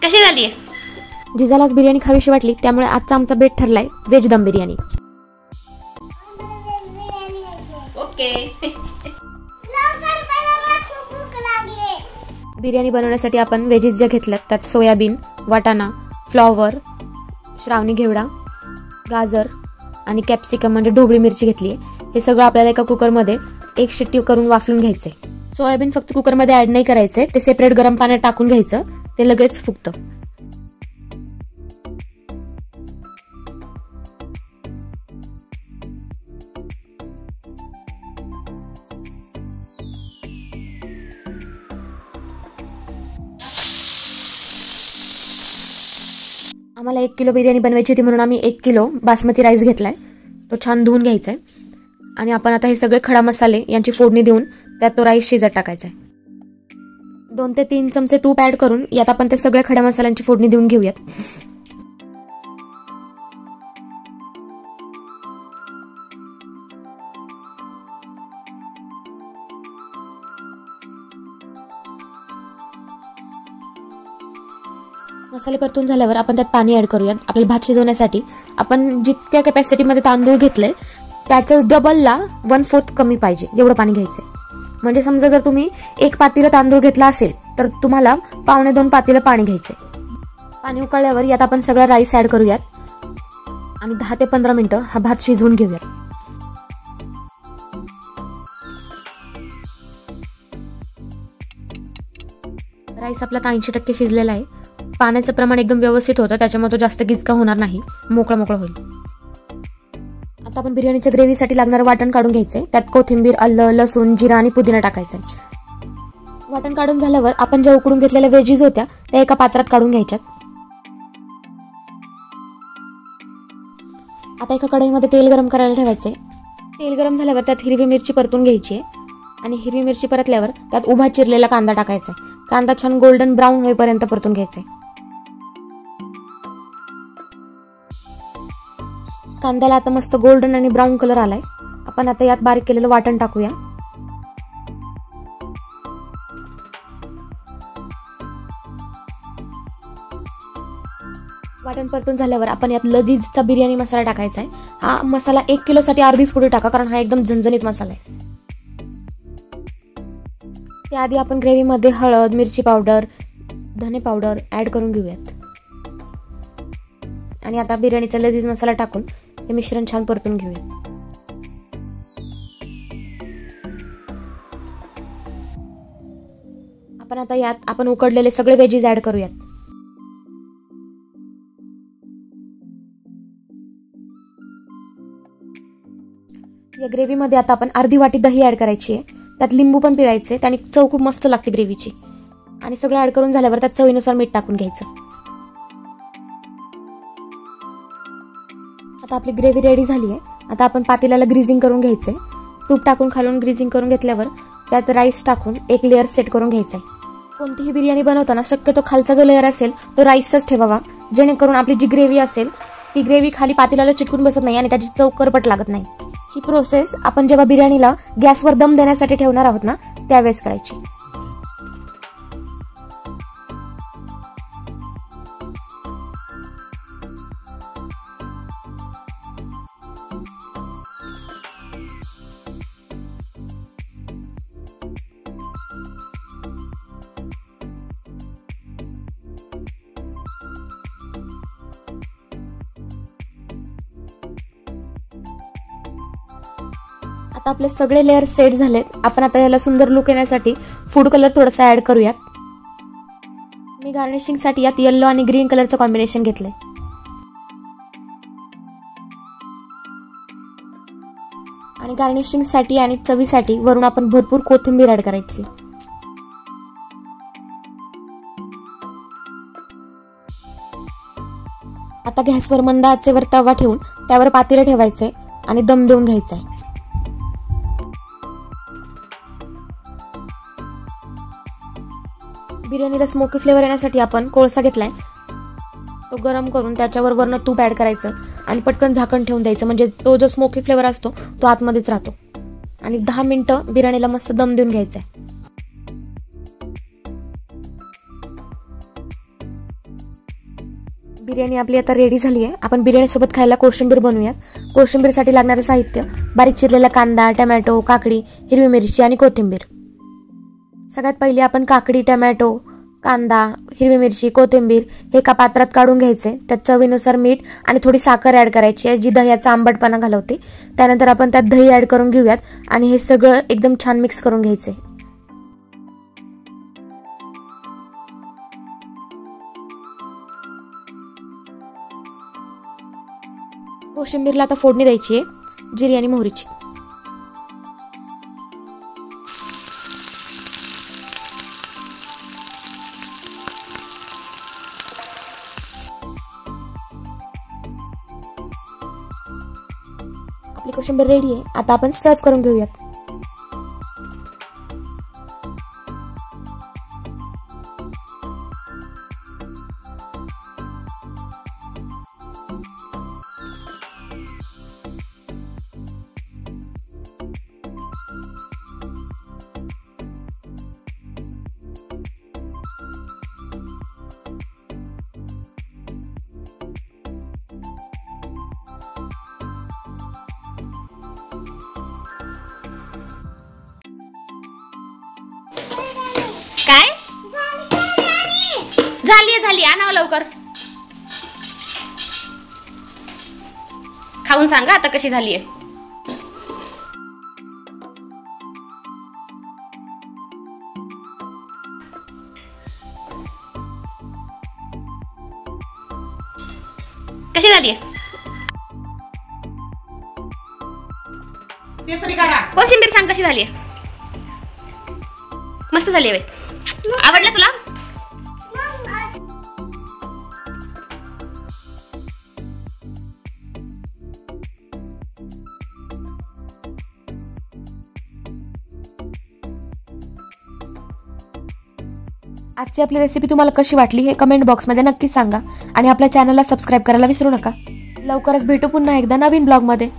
कशी झाली? जिजालाच बिर्याणी खावीशी वाटली, त्यामुळे आजचा आमचा बेट ठरलाय व्हेज दम बिर्याणी. ओके. बिर्याणी बनवण्यासाठी आपण व्हेजीज जे घेतल्यात त्यात सोयाबीन, वाटाणा, फ्लॉवर, श्रावणी घेवडा, गाजर आणि कॅप्सिकम म्हणजे ढोबळी मिरची घेतली आहे. हे सगळं आपल्याला एका कुकरमध्ये एक शिट्टी करून वाफलून घ्यायचे. सोयाबीन फक्त कुकरमध्ये ऍड नाही करायचे, ते सेपरेट गरम पाण्यात टाकून घ्यायचं, ते लगेच फुगतं. आम्हाला 1 किलो बिर्याणी बनवायची होती म्हणून आम्ही 1 किलो बासमती राईस घेतलाय. तो छान धुवून घ्यायचा आहे आणि आपण आता हे सगळे खडा मसाले यांची फोडणी देऊन त्यात तो राईस शिजत टाकायचा आहे. 2 ते 3 चमचे तूप ऍड करून यात आपण ते सगळ्या खड्या मसाल्यांची फोडणी देऊन घेऊयात. मसाले परतून झाल्यावर आपण त्यात पाणी ऍड करूयात. आपल्याला भात शिजवण्यासाठी आपण जितक्या कॅपॅसिटीमध्ये तांदूळ घेतले त्याच्याच डबलला 1/4 कमी पाहिजे एवढं पाणी घ्यायचं. म्हणजे समजा जर तुम्ही 1 पातेलं तांदूळ घेतला असेल तर तुम्हाला 1.25 पातेलं पाणी घ्यायचे. पाणी उकळल्यावर यात आपण सगळा राईस ऍड करूयात आणि 10 ते 15 मिनिटं हा भात शिजवून घेऊयात. राईस आपला 80% शिजलेला आहे. पाण्याचं प्रमाण एकदम व्यवस्थित होतं, त्याच्यामुळे तो जास्त गिचका होणार नाही, मोकळा होईल. आता आपण बिर्याणीच्या ग्रेव्हीसाठी लागणारं वाटण काढून घ्यायचंय. त्यात कोथिंबीर, आलं, लसूण, जिरा आणि पुदिना टाकायचंय. वाटण काढून झाल्यावर आपण ज्या उकडून घेतलेल्या व्हेजीज होत्या त्या एका पात्रात काढून घ्यायच्यात. आता एका कढईमध्ये तेल गरम करायला ठेवायचंय. तेल गरम झाल्यावर त्यात हिरवी मिरची परतून घ्यायची आहे आणि हिरवी मिरची परतल्यावर त्यात उभा चिरलेला कांदा टाकायचा. कांदा छान गोल्डन ब्राऊन होईपर्यंत परतून घ्यायचा. कांद्याला आता मस्त गोल्डन आणि ब्राऊन कलर आलाय. आपण आता यात बारीक केलेलं वाटण टाकूया. वाटण परतून झाल्यावर आपण यात लजीजचा बिर्याणी मसाला टाकायचा आहे. हा मसाला 1 किलोसाठी अर्धीच पुडी टाका, कारण हा एकदम झणझणीत मसाला आहे. त्याआधी आपण ग्रेव्हीमध्ये हळद, मिरची पावडर, धने पावडर ऍड करून घेऊयात आणि आता बिर्याणीचा लजीज मसाला टाकून हे मिश्रण छान परतून घेऊयात. आपण आता यात आपण उकडलेले सगळे व्हेजीज ऍड करूयात. या ग्रेव्हीमध्ये आता आपण अर्धी वाटी दही ऍड करायची आहे. त्यात लिंबू पण पिळायचे, त्याने चव खूप मस्त लागते ग्रेव्हीची. आणि सगळं ऍड करून झाल्यावर त्यात चवीनुसार मीठ टाकून घ्यायचं. आता आपली ग्रेव्ही रेडी झाली आहे. आता आपण पातेल्याला ग्रीजिंग करून घ्यायचंय. तूप टाकून खालून ग्रीजिंग करून घेतल्यावर त्यात राईस टाकून एक लेअर सेट करून घ्यायचंय. कोणतीही बिर्याणी बनवताना शक्यतो खालचा जो लेअर असेल तो राईसचाच ठेवावा, जेणेकरून आपली जी ग्रेव्ही असेल ती ग्रेव्ही खाली पातेल्याला चिटकून बसत नाही आणि त्याची चव करपट लागत नाही. ही प्रोसेस आपण जेव्हा बिर्याणीला गॅसवर दम देण्यासाठी ठेवणार आहोत ना त्यावेळेस करायची. आता आपले सगळे लेअर सेट झालेत. आपण आता याला सुंदर लुक येण्यासाठी फूड कलर थोडासा ऍड करूयात. मी गार्निशिंग साठी यात येलो आणि ग्रीन कलरचं कॉम्बिनेशन घेतलंय. आणि गार्निशिंग साठी आणि चवीसाठी वरून आपण भरपूर कोथिंबीर ऍड करायची. आता गॅसवर मंद आचेवर तवा ठेवून त्यावर पातेलं ठेवायचंय आणि दम देऊन घ्यायचंय. बिर्याणीला स्मोकी फ्लेवर येण्यासाठी आपण कोळसा घेतलाय. तो गरम करून त्याच्यावर वरनं तूप ऍड करायचं आणि पटकन झाकण ठेवून द्यायचं, म्हणजे तो जो स्मोकी फ्लेवर असतो तो आतमध्येच राहतो. आणि 10 मिनिटं बिर्याणीला मस्त दम देऊन घ्यायचा आहे. बिर्याणी आपली आता रेडी झाली आहे. आपण बिर्याणीसोबत खायला कोशिंबीर बनवूयात. कोशिंबीरसाठी लागणारं साहित्य: बारीक चिरलेला कांदा, टमॅटो, काकडी, हिरवी मिरची आणि कोथिंबीर. सगळ्यात पहिले आपण काकडी, टमॅटो, कांदा, हिरवी मिरची, कोथिंबीर हे एका पात्रात काढून घ्यायचे. त्यात चवीनुसार मीठ आणि थोडी साखर ॲड करायची आहे, जी दह्याचा आंबटपणा घालवते. त्यानंतर आपण त्यात दही ॲड करून घेऊयात आणि हे सगळं एकदम छान मिक्स करून घ्यायचे. कोशिंबीरला आता फोडणी द्यायची आहे जिरे आणि मोहरीची. आपली कोशिंबीर रेडी आहे. आता आपण सर्व करून घेऊयात. काय झाली आणावं लवकर. खाऊन सांगा आता कशी झालीये. कशी झालीये कोशिंबीर सांग कशी झालीये. मस्त झाली आहे. आवडलं तुला? आजची आपली रेसिपी तुम्हाला कशी वाटली हे कमेंट बॉक्समध्ये नक्की सांगा आणि आपल्या चॅनलला सबस्क्राईब करायला विसरू नका. लवकरच भेटू पुन्हा एकदा नवीन ब्लॉगमध्ये.